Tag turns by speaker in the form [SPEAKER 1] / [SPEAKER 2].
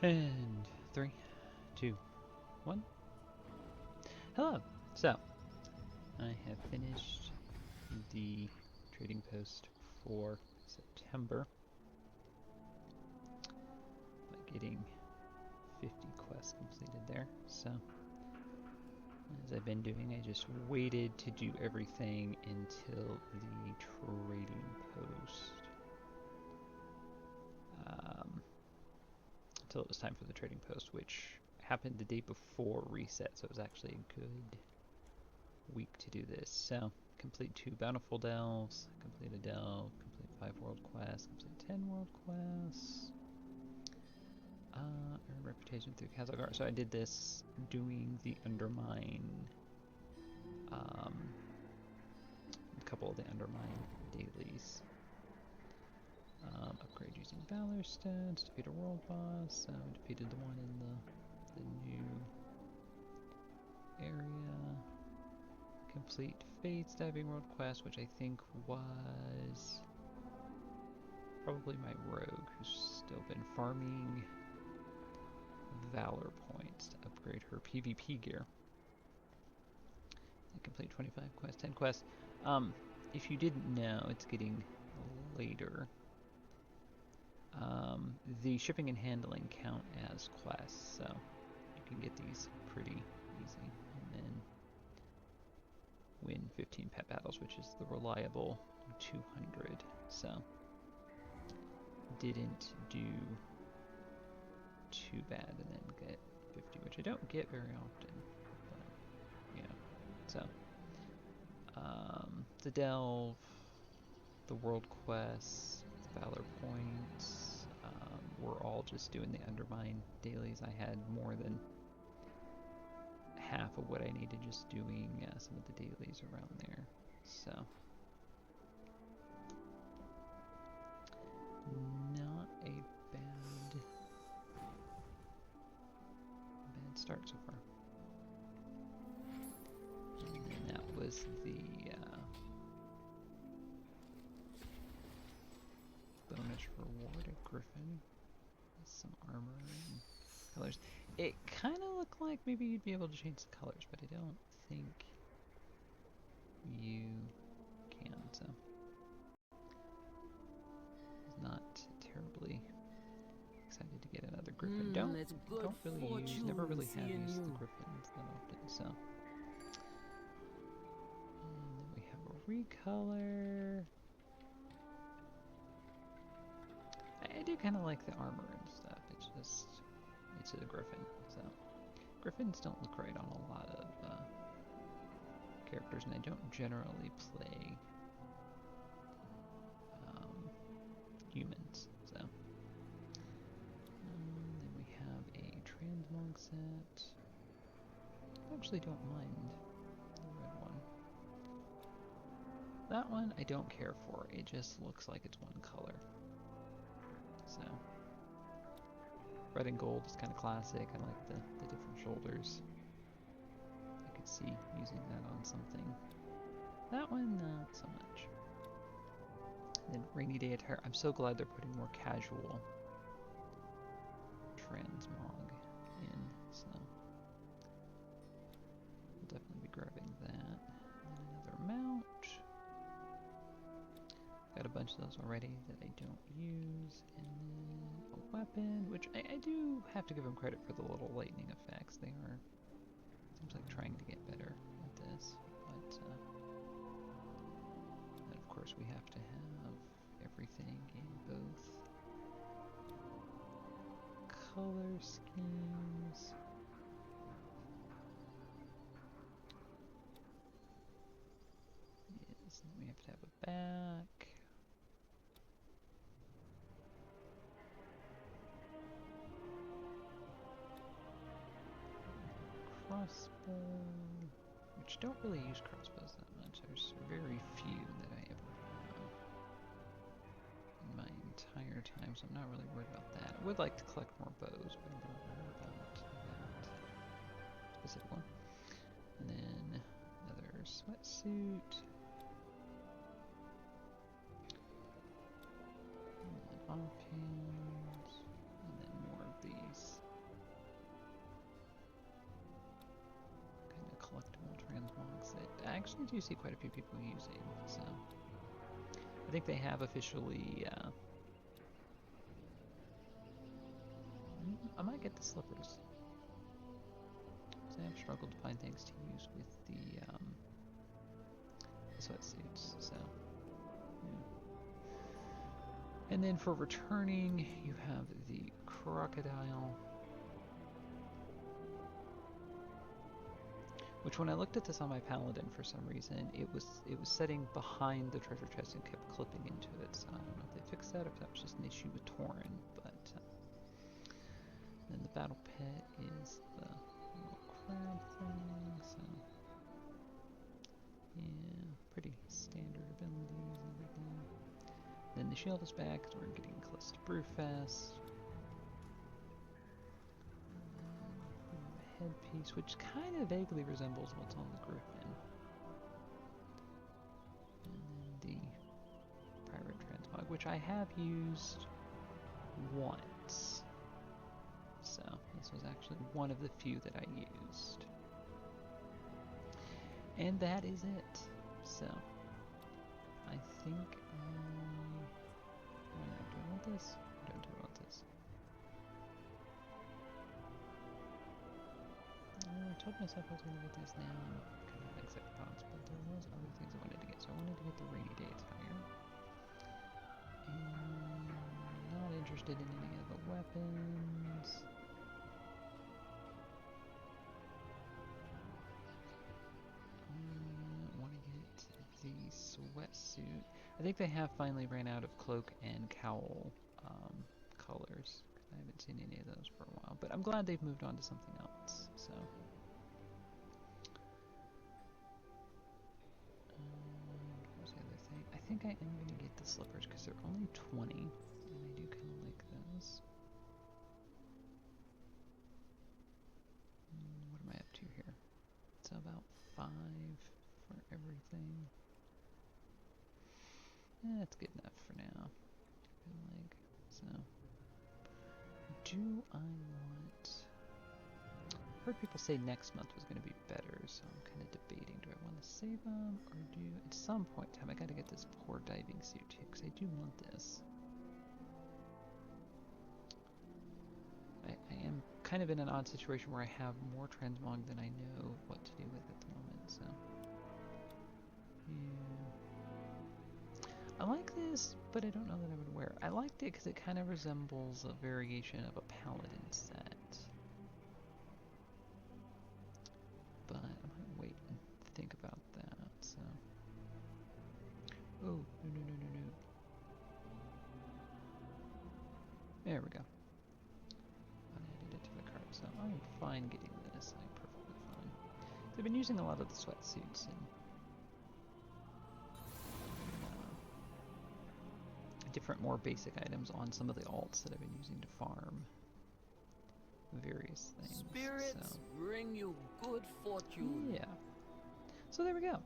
[SPEAKER 1] And three, two, one. Hello. So, I have finished the trading post for September by getting 50 quests completed there. So, as I've been doing, I just waited to do everything until the trading post. Until it was time for the trading post, which happened the day before reset, so it was actually a good week to do this. So, complete 2 Bountiful Delves, complete a delve, complete 5 world quests, complete 10 world quests, earn reputation through Kazalgar. So I did this doing the Undermine, a couple of the Undermine dailies. Upgrade using Valor stats, defeat a world boss, so I defeated the one in the new area. Complete Fates Diving World Quest, which I think was probably my rogue, who's still been farming Valor points to upgrade her PvP gear. And complete 25 quests, 10 quests. If you didn't know, it's getting later. The shipping and handling count as quests, so you can get these pretty easy. And then win 15 pet battles, which is the reliable 200. So didn't do too bad, and then get 50, which I don't get very often, but yeah. So the delve, the world quests, the valor points, we're all just doing the Undermine dailies. I had more than half of what I needed just doing some of the dailies around there. So not a bad start so far. And then that was the bonus reward at Griffin. Some armor and colors. It kind of looked like maybe you'd be able to change the colors, but I don't think you can, so I was not terribly excited to get another Griffin. Don't really use, never really have used the Griffins that often, so. And then we have a recolor. I do kind of like the armor and stuff. It's just, it's a Griffin, so. Griffins don't look right on a lot of characters, and I don't generally play humans, so. Then we have a transmog set. I actually don't mind the red one. That one I don't care for. It just looks like it's one color. So, red and gold is kind of classic. I like the different shoulders. I could see using that on something. That one, not so much. And then rainy day attire. I'm so glad they're putting more casual transmog in, so I'll definitely be grabbing that. And another mount. Got a bunch of those already that I don't use, and then a weapon, which I do have to give them credit for the little lightning effects. They are, seems like, trying to get better at this, but then of course we have to have everything in both color schemes. Yes, and then we have to have a back. Crossbow, which don't really use crossbows that much. There's very few that I ever have in my entire time, so I'm not really worried about that. I would like to collect more bows, but I'm not worried about that specific one. And then another sweatsuit. And then off hands. And then more of these actually do see quite a few people using, so I think they have officially, I might get the slippers. So I have struggled to find things to use with the sweatsuits, so yeah. And then for returning, you have the crocodile, which when I looked at this on my paladin for some reason, it was setting behind the treasure chest and kept clipping into it. So I don't know if they fixed that or if that was just an issue with Tauren. But then the battle pet is the little crab thing. So yeah, pretty standard abilities and everything. Then the shield is back because we're getting close to Brewfest. Headpiece, which kind of vaguely resembles what's on the Griffin. And then the Pirate Transmog, which I have used once. So this was actually one of the few that I used. And that is it. So I think do I want this? Or do I want this? I told myself I was going to get this now because of exact thoughts, but there was other things I wanted to get. So I wanted to get the Rainy Day attire. And not interested in any of the weapons. Want to get the sweatsuit. I think they have finally ran out of cloak and cowl colors. I haven't seen any of those for a while, but I'm glad they've moved on to something else. So. What was the other thing? I think I am going to get the slippers because they're only 20, and I do kind of like those. What am I up to here? It's about 5 for everything. That's good enough for now. I feel like. So, do I want... I've heard people say next month was going to be better, so I'm kind of debating. Do I want to save them, or do... At some point in time, I got to get this poor diving suit too, because I do want this. I am kind of in an odd situation where I have more transmog than I know what to do with at the moment, so... Yeah. I like this, but I don't know that I would wear it. I liked it because it kind of resembles a variation of a paladin set. But I might wait and think about that, so... Oh, no. There we go. I added it to the cart, so I'm fine getting this. I'm perfectly fine. I've been using a lot of the sweatsuits and different, more basic items on some of the alts that I've been using to farm various things.
[SPEAKER 2] Spirits bring you good fortune.
[SPEAKER 1] Yeah. So there we go.